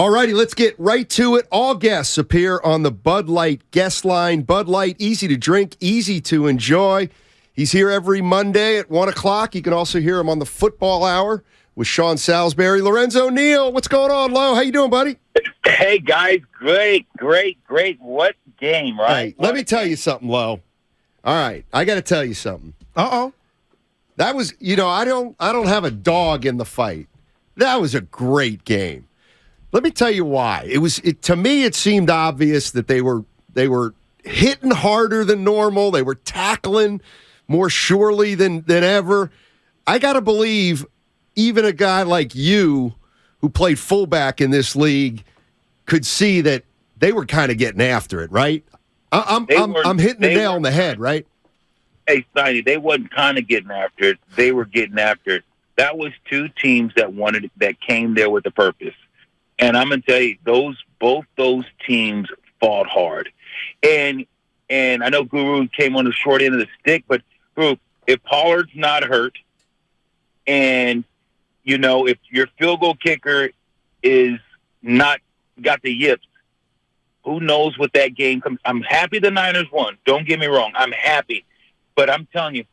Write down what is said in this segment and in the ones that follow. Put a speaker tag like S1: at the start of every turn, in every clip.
S1: All righty, let's get right to it. All guests appear on the Bud Light guest line. Bud Light, easy to drink, easy to enjoy. He's here every Monday at 1 o'clock. You can also hear him on the Football Hour with Sean Salisbury. Lorenzo Neal, what's going on, Lo? How you doing, buddy?
S2: Hey, guys. Great. What game, right?
S1: Hey, let me tell you something, Lo. All right, I got to tell you something.
S3: Uh-oh.
S1: That was, I don't have a dog in the fight. That was a great game. Let me tell you why. To me, it seemed obvious that they were hitting harder than normal. They were tackling more surely than ever. I got to believe even a guy like you who played fullback in this league could see that they were kind of getting after it, right? I'm hitting the nail on the head, right?
S2: Hey, Steiny, they wasn't kind of getting after it. They were getting after it. That was two teams that came there with a purpose. And I'm going to tell you, both those teams fought hard. And I know Guru came on the short end of the stick, but Guru, if Pollard's not hurt and, if your field goal kicker is not got the yips, who knows what that game comes. I'm happy the Niners won. Don't get me wrong. I'm happy. But I'm telling you,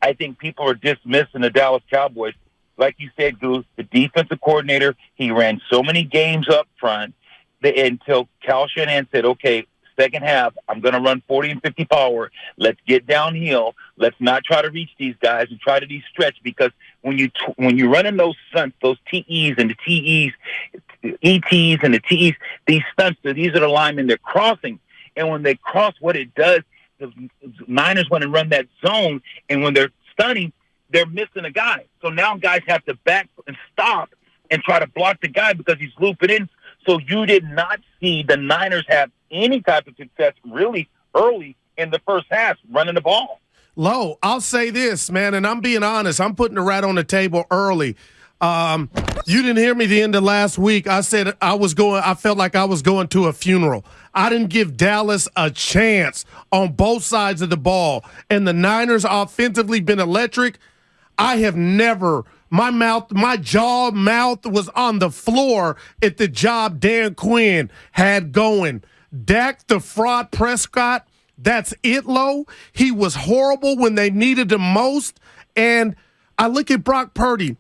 S2: I think people are dismissing the Dallas Cowboys. Like you said, Goose, the defensive coordinator, he ran so many games up front until Cal Shanahan said, okay, second half, I'm going to run 40 and 50 power. Let's get downhill. Let's not try to reach these guys and try to de-stretch, because when you're running those stunts, those TEs and the TEs, ETs and the TEs, these stunts, these are the linemen, they're crossing. And when they cross, what it does, the Niners want to run that zone, and when they're stunning, they're missing a guy. So now guys have to back and stop and try to block the guy because he's looping in. So you did not see the Niners have any type of success really early in the first half running the ball.
S3: Lo, I'll say this, man, and I'm being honest. I'm putting the rat on the table early. You didn't hear me the end of last week. I said I felt like I was going to a funeral. I didn't give Dallas a chance on both sides of the ball. And the Niners offensively been electric. I have never, my jaw mouth was on the floor at the job Dan Quinn had going. Dak the Fraud Prescott, that's it, Lo. He was horrible when they needed him most. And I look at Brock Purdy.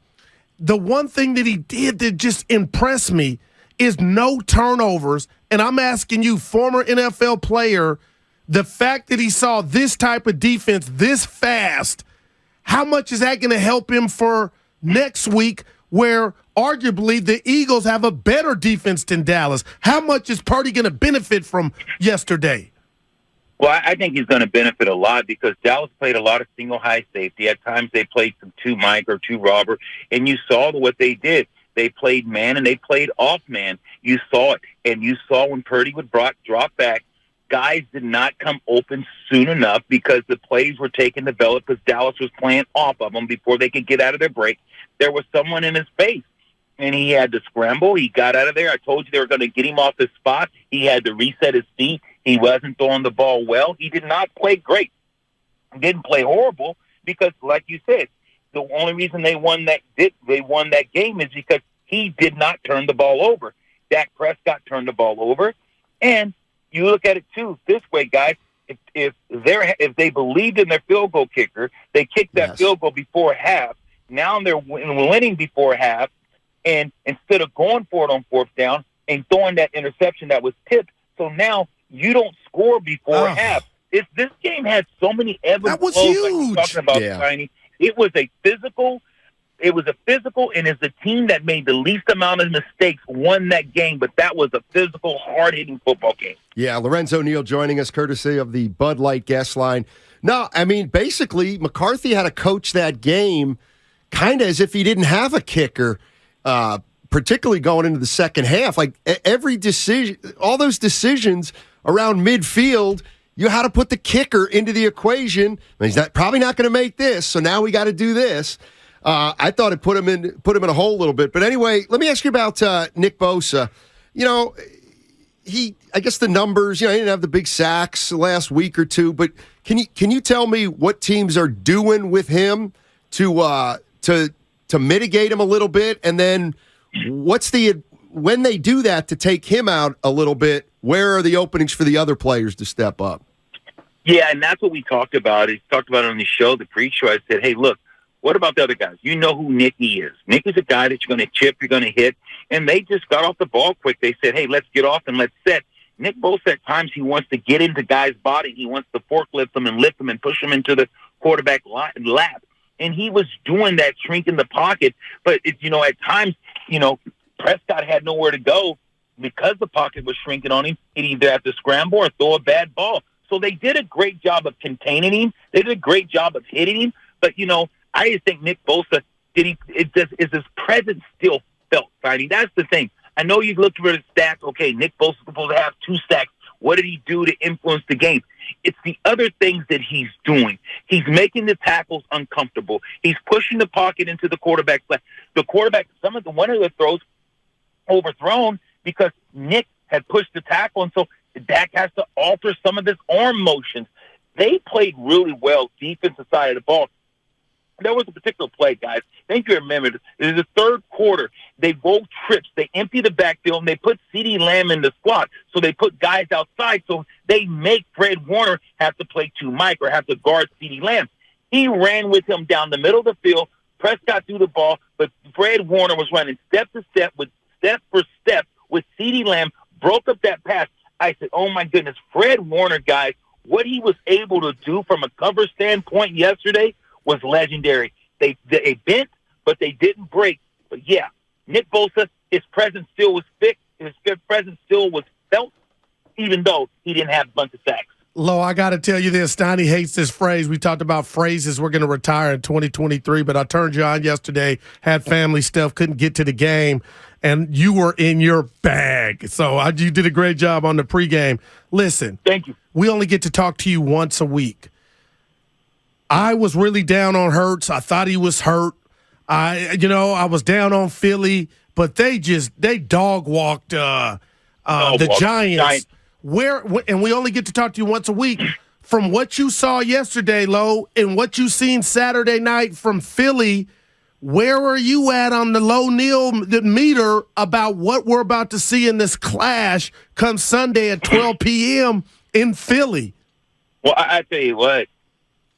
S3: The one thing that he did that just impressed me is no turnovers. And I'm asking you, former NFL player, the fact that he saw this type of defense this fast, how much is that going to help him for next week, where arguably the Eagles have a better defense than Dallas? How much is Purdy going to benefit from yesterday?
S2: Well, I think he's going to benefit a lot because Dallas played a lot of single high safety. At times they played some two Mike or two Robert, and you saw what they did. They played man and they played off man. You saw it, and you saw when Purdy would drop back, guys did not come open soon enough because the plays were taking the belly because Dallas was playing off of them before they could get out of their break. There was someone in his face, and he had to scramble. He got out of there. I told you they were going to get him off his spot. He had to reset his feet. He wasn't throwing the ball well. He did not play great. He didn't play horrible because, like you said, the only reason they won that game is because he did not turn the ball over. Dak Prescott turned the ball over, and you look at it too this way, guys. If they believed in their field goal kicker, they kicked that field goal before half. Now they're winning before half, and instead of going for it on fourth down and throwing that interception that was tipped, so now you don't score before half. This game had so many ebbs and flows. That was huge. Like you're talking about, Steiny. It was a physical. It was a physical, and it's the team that made the least amount of mistakes won that game, but that was a physical, hard-hitting football game.
S1: Yeah, Lorenzo Neal joining us courtesy of the Bud Light guest line. No, I mean, basically, McCarthy had to coach that game kind of as if he didn't have a kicker, particularly going into the second half. Like, every decision, all those decisions around midfield, you had to put the kicker into the equation. He's probably not going to make this, so now we got to do this. I thought it put him in a hole a little bit. But anyway, let me ask you about Nick Bosa. I guess the numbers, he didn't have the big sacks last week or two, but can you tell me what teams are doing with him to mitigate him a little bit? And then what when they do that to take him out a little bit, where are the openings for the other players to step up?
S2: Yeah, and that's what we talked about. He talked about it on the show, the pre-show. I said, hey, look, what about the other guys? You know who Nicky is. Nicky's a guy that you're going to chip, you're going to hit, and they just got off the ball quick. They said, hey, let's get off and let's set. Nick Bosa, at times, he wants to get into guys' body. He wants to forklift them and lift them and push them into the quarterback lap. And he was doing that, shrinking the pocket. But, at times, Prescott had nowhere to go because the pocket was shrinking on him. He'd either have to scramble or throw a bad ball. So they did a great job of containing him. They did a great job of hitting him. But, I just think Nick Bosa, is his presence still felt, Steiny? That's the thing. I know you looked for the stats. Okay, Nick Bosa's supposed to have 2 sacks. What did he do to influence the game? It's the other things that he's doing. He's making the tackles uncomfortable. He's pushing the pocket into the quarterback. The quarterback, one of the throws overthrown because Nick had pushed the tackle, and so Dak has to alter some of his arm motions. They played really well defensive side of the ball. There was a particular play, guys. I think you remember it. In the third quarter, they roll trips. They empty the backfield, and they put CeeDee Lamb in the slot. So they put guys outside, so they make Fred Warner have to play 2 Mike or have to guard CeeDee Lamb. He ran with him down the middle of the field. Prescott threw the ball, but Fred Warner was running step for step with CeeDee Lamb, broke up that pass. I said, oh, my goodness, Fred Warner, guys, what he was able to do from a cover standpoint yesterday was legendary. They bent, but they didn't break. But, yeah, Nick Bosa, his presence still was thick. His presence still was felt, even though he didn't have a bunch of sacks.
S3: Lo, I got to tell you this. Steiny hates this phrase. We talked about phrases we're going to retire in 2023, but I turned you on yesterday, had family stuff, couldn't get to the game, and you were in your bag. So you did a great job on the pregame. Listen.
S2: Thank you.
S3: We only get to talk to you once a week. I was really down on Hurts. I thought he was hurt. I was down on Philly, but they dog walked the Giants. And we only get to talk to you once a week. From what you saw yesterday, Lo, and what you seen Saturday night from Philly, where are you at on the Lo Neal meter about what we're about to see in this clash come Sunday at 12 p.m. in Philly?
S2: Well, I tell you what.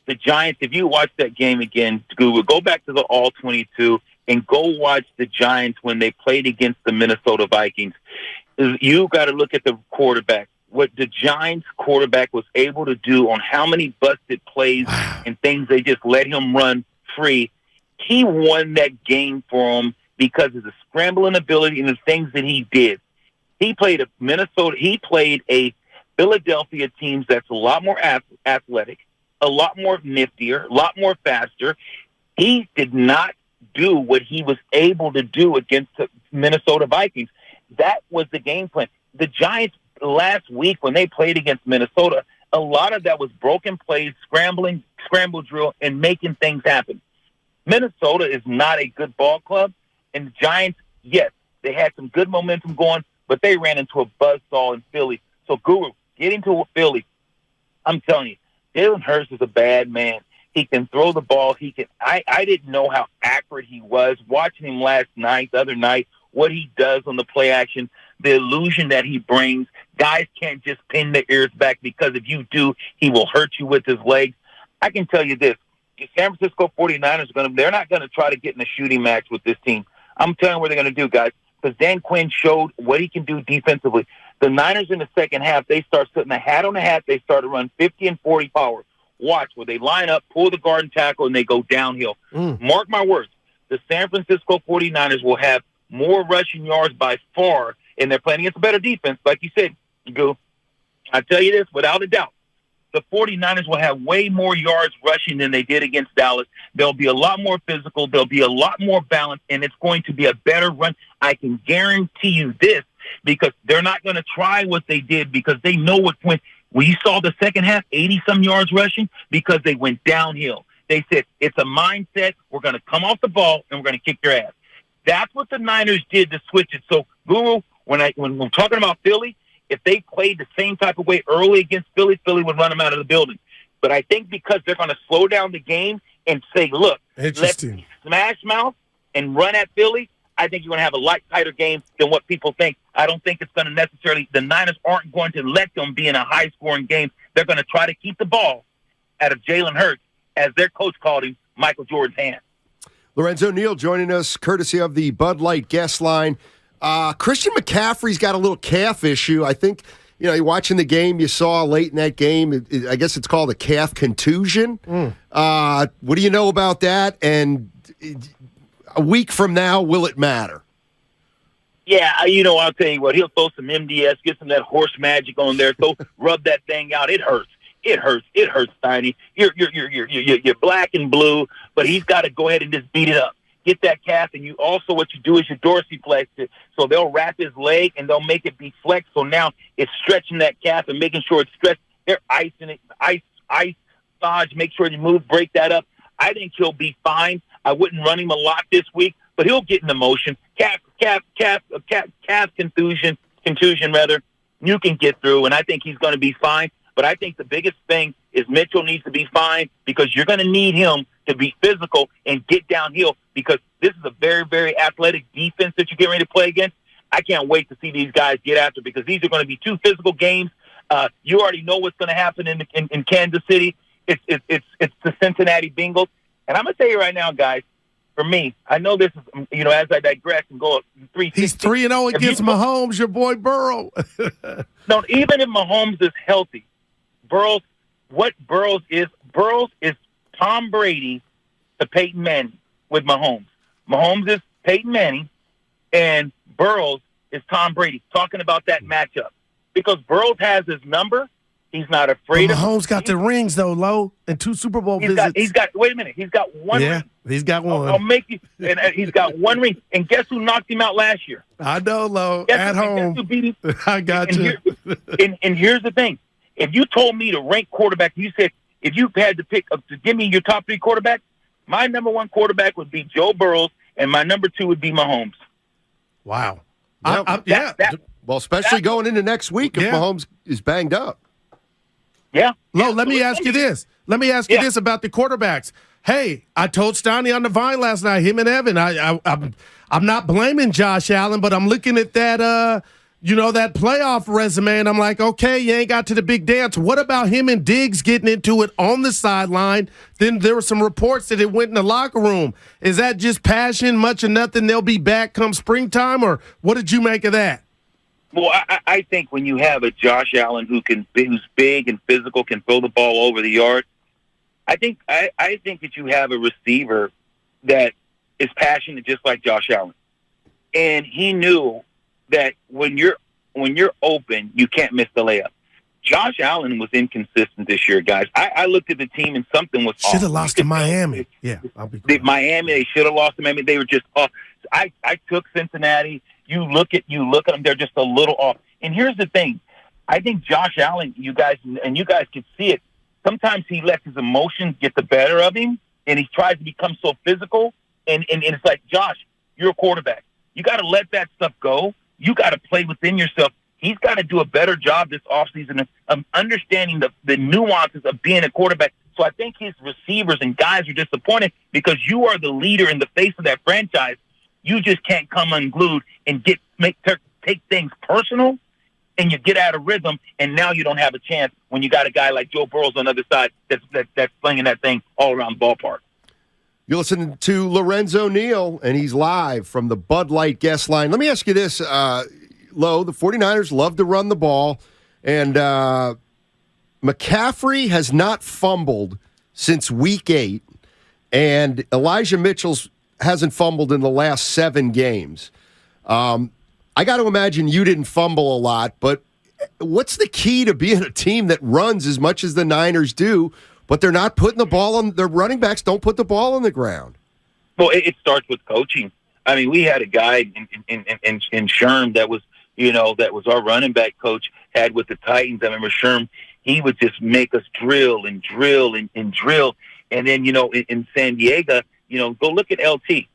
S2: The Giants, if you watch that game again, Google, go back to the All-22 and go watch the Giants when they played against the Minnesota Vikings. You got to look at the quarterback. What the Giants quarterback was able to do on how many busted plays and things they just let him run free. He won that game for him because of the scrambling ability and the things that he did. He played a Philadelphia team that's a lot more athletic, a lot more niftier, a lot more faster. He did not do what he was able to do against the Minnesota Vikings. That was the game plan. The Giants last week when they played against Minnesota, a lot of that was broken plays, scramble drill, and making things happen. Minnesota is not a good ball club, and the Giants, yes, they had some good momentum going, but they ran into a buzzsaw in Philly. So, Guru, getting to Philly, I'm telling you, Jalen Hurts is a bad man. He can throw the ball. I didn't know how accurate he was. Watching him the other night, what he does on the play action, the illusion that he brings. Guys can't just pin their ears back because if you do, he will hurt you with his legs. I can tell you this. The San Francisco 49ers, they're not going to try to get in a shooting match with this team. I'm telling you what they're going to do, guys, because Dan Quinn showed what he can do defensively. The Niners in the second half, they start putting a hat on the hat. They start to run 50 and 40 power. Watch where they line up, pull the guard and tackle, and they go downhill. Mark my words, the San Francisco 49ers will have more rushing yards by far, and they're playing against a better defense. Like you said, I tell you this, without a doubt, the 49ers will have way more yards rushing than they did against Dallas. They'll be a lot more physical. They'll be a lot more balanced, and it's going to be a better run. I can guarantee you this, because they're not going to try what they did because they know what when we saw the second half, 80-some yards rushing because they went downhill. They said, it's a mindset. We're going to come off the ball, and we're going to kick your ass. That's what the Niners did to switch it. So, Guru, when we're talking about Philly, if they played the same type of way early against Philly, Philly would run them out of the building. But I think because they're going to slow down the game and say, look, let's smash mouth and run at Philly, I think you're going to have a light, tighter game than what people think. I don't think it's going to necessarily – the Niners aren't going to let them be in a high-scoring game. They're going to try to keep the ball out of Jalen Hurts, as their coach called him, Michael Jordan's hand.
S1: Lorenzo Neal joining us, courtesy of the Bud Light guest line. Christian McCaffrey's got a little calf issue. I think, you're watching the game you saw late in that game. I guess it's called a calf contusion. What do you know about that? And a week from now, will it matter?
S2: Yeah, I'll tell you what. He'll throw some MDS, get some of that horse magic on there, rub that thing out. It hurts. It hurts, Steiny. You're black and blue, but he's got to go ahead and just beat it up. Get that calf, and what you do is you dorsiflex it. So they'll wrap his leg, and they'll make it be flexed. So now it's stretching that calf and making sure it's stretched. They're icing it, ice, massage, make sure you move, break that up. I think he'll be fine. I wouldn't run him a lot this week, but he'll get in the motion. Calf contusion, you can get through, and I think he's going to be fine. But I think the biggest thing is Mitchell needs to be fine, because you're going to need him to be physical and get downhill, because this is a very, very athletic defense that you're getting ready to play against. I can't wait to see these guys get after, because these are going to be two physical games. You already know what's going to happen in Kansas City. It's the Cincinnati Bengals. And I'm going to tell you right now, guys, for me, I know this is, as I digress and go up 3-6.
S3: He's 3-0 against Mahomes, your boy Burrow.
S2: No, even if Mahomes is healthy, Burrows is Tom Brady to Peyton Manning with Mahomes. Mahomes is Peyton Manning, and Burrows is Tom Brady. Talking about that matchup. Because Burrows has his number. He's not afraid of
S3: Mahomes got the rings, though, Lo, and 2 Super Bowl visits.
S2: Wait a minute. He's got one ring.
S3: He's got one.
S2: I'll make you. And he's got one ring. And guess who knocked him out last year?
S3: I know, Lo. At home.
S2: Guess who beat him?
S3: I got you.
S2: And here's the thing. If you told me to rank quarterback, you said if you had to pick to give me your top 3 quarterbacks, my number 1 quarterback would be Joe Burrows, and my number 2 would be Mahomes.
S3: Wow.
S1: Well, especially going into next week if Mahomes is banged up.
S2: Yeah.
S3: Lo, let me ask you this. Let me ask you this about the quarterbacks. Hey, I told Steiny on the Vine last night, him and Evan, I'm not blaming Josh Allen, but I'm looking at that that playoff resume, and I'm like, okay, you ain't got to the big dance. What about him and Diggs getting into it on the sideline? Then there were some reports that it went in the locker room. Is that just passion, much of nothing, they'll be back come springtime, or what did you make of that?
S2: Well, I think when you have a Josh Allen who's big and physical, can throw the ball over the yard, I think that you have a receiver that is passionate just like Josh Allen. And he knew that when you're open, you can't miss the layup. Josh Allen was inconsistent this year, guys. I looked at the team and something was off.
S3: Should have lost to Miami.
S2: Miami, they should have lost to Miami. They were just off. I took Cincinnati. You look at them, they're just a little off. And here's the thing. I think Josh Allen, you guys can see it. Sometimes he lets his emotions get the better of him, and he tries to become so physical. And it's like, Josh, you're a quarterback. You got to let that stuff go. You got to play within yourself. He's got to do a better job this offseason of understanding the nuances of being a quarterback. So I think his receivers and guys are disappointed because you are the leader in the face of that franchise. You just can't come unglued and take things personal, and you get out of rhythm, and now you don't have a chance when you got a guy like Joe Burrows on the other side that's slinging that thing all around the ballpark.
S1: You're listening to Lorenzo Neal, and he's live from the Bud Light guest line. Let me ask you this, Lo, the 49ers love to run the ball, and McCaffrey has not fumbled since Week 8, and Elijah Mitchell's hasn't fumbled in the last 7 games. I got to imagine you didn't fumble a lot, but what's the key to being a team that runs as much as the Niners do, but they're not putting the ball on, their running backs don't put the ball on the ground?
S2: Well, it starts with coaching. I mean, we had a guy in Sherm that was our running back coach, had with the Titans. I remember Sherm, he would just make us drill and drill and drill. And then, in San Diego, go look at LT.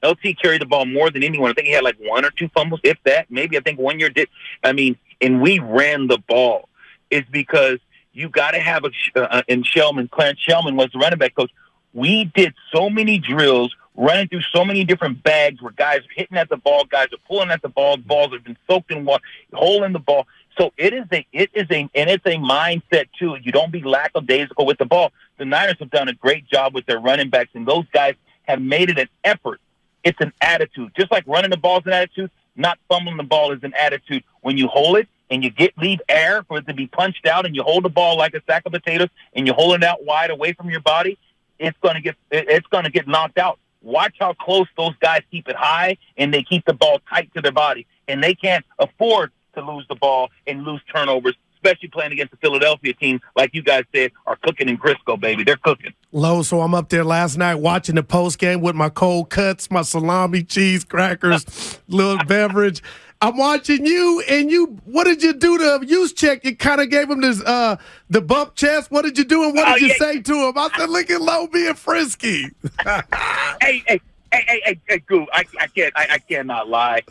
S2: LT carried the ball more than anyone. I think he had like 1 or 2 fumbles, if that. Maybe I think 1 year did. I mean, and we ran the ball. It's because you got to have Clarence Shellman was the running back coach. We did so many drills running through so many different bags where guys are hitting at the ball, guys are pulling at the ball, balls have been soaked in water, holding the ball. So it's a mindset too. You don't be lackadaisical with the ball. The Niners have done a great job with their running backs, and those guys have made it an effort. It's an attitude. Just like running the ball is an attitude, not fumbling the ball is an attitude. When you hold it and you leave air for it to be punched out, and you hold the ball like a sack of potatoes and you hold it out wide away from your body, it's going to get knocked out. Watch how close those guys keep it high, and they keep the ball tight to their body, and they can't afford to lose the ball and lose turnovers, especially playing against the Philadelphia team, like you guys said, are cooking in Crisco, baby. They're cooking.
S3: Low, so I'm up there last night watching the post game with my cold cuts, my salami, cheese, crackers, little beverage. I'm watching you, and what did you do to use check? You kind of gave him this the bump chest. What did you do, and what did you say to him? I said, look at Low being frisky.
S2: Hey, Goo, I cannot lie.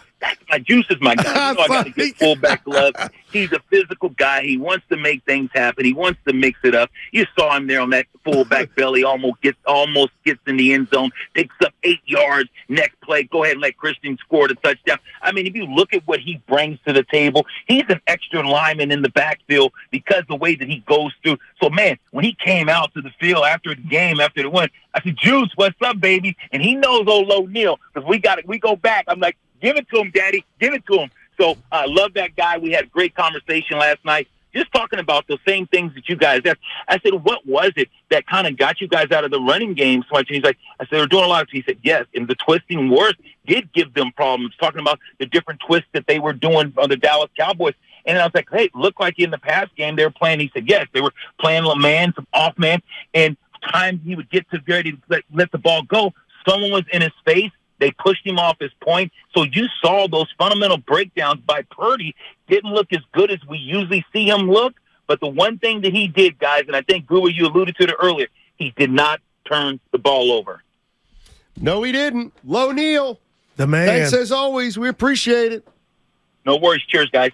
S2: My Juice is my guy. You know I got to get fullback gloves. He's a physical guy. He wants to make things happen. He wants to mix it up. You saw him there on that fullback belly, almost gets in the end zone, picks up 8 yards. Next play, go ahead and let Christian score the touchdown. I mean, if you look at what he brings to the table, he's an extra lineman in the backfield because the way that he goes through. So, man, when he came out to the field after the game, after the win, I said, Juice, what's up, baby? And he knows old Neal because we go back. I'm like, give it to him, Daddy. Give it to him. So I love that guy. We had a great conversation last night, just talking about the same things that you guys asked. I said, what was it that kind of got you guys out of the running game so much? And he's like, I said, they're doing a lot of. He said, yes. And the twisting worse did give them problems, talking about the different twists that they were doing on the Dallas Cowboys. And I was like, hey, look like in the past game they were playing. He said, yes, they were playing a man, some off man. And time he would get to ready to let the ball go, someone was in his face. They pushed him off his point. So you saw those fundamental breakdowns by Purdy didn't look as good as we usually see him look. But the one thing that he did, guys, and I think, Guru, you alluded to it earlier, he did not turn the ball over.
S1: No, he didn't. Low Neal.
S3: The man.
S1: Thanks as always. We appreciate it.
S2: No worries. Cheers, guys.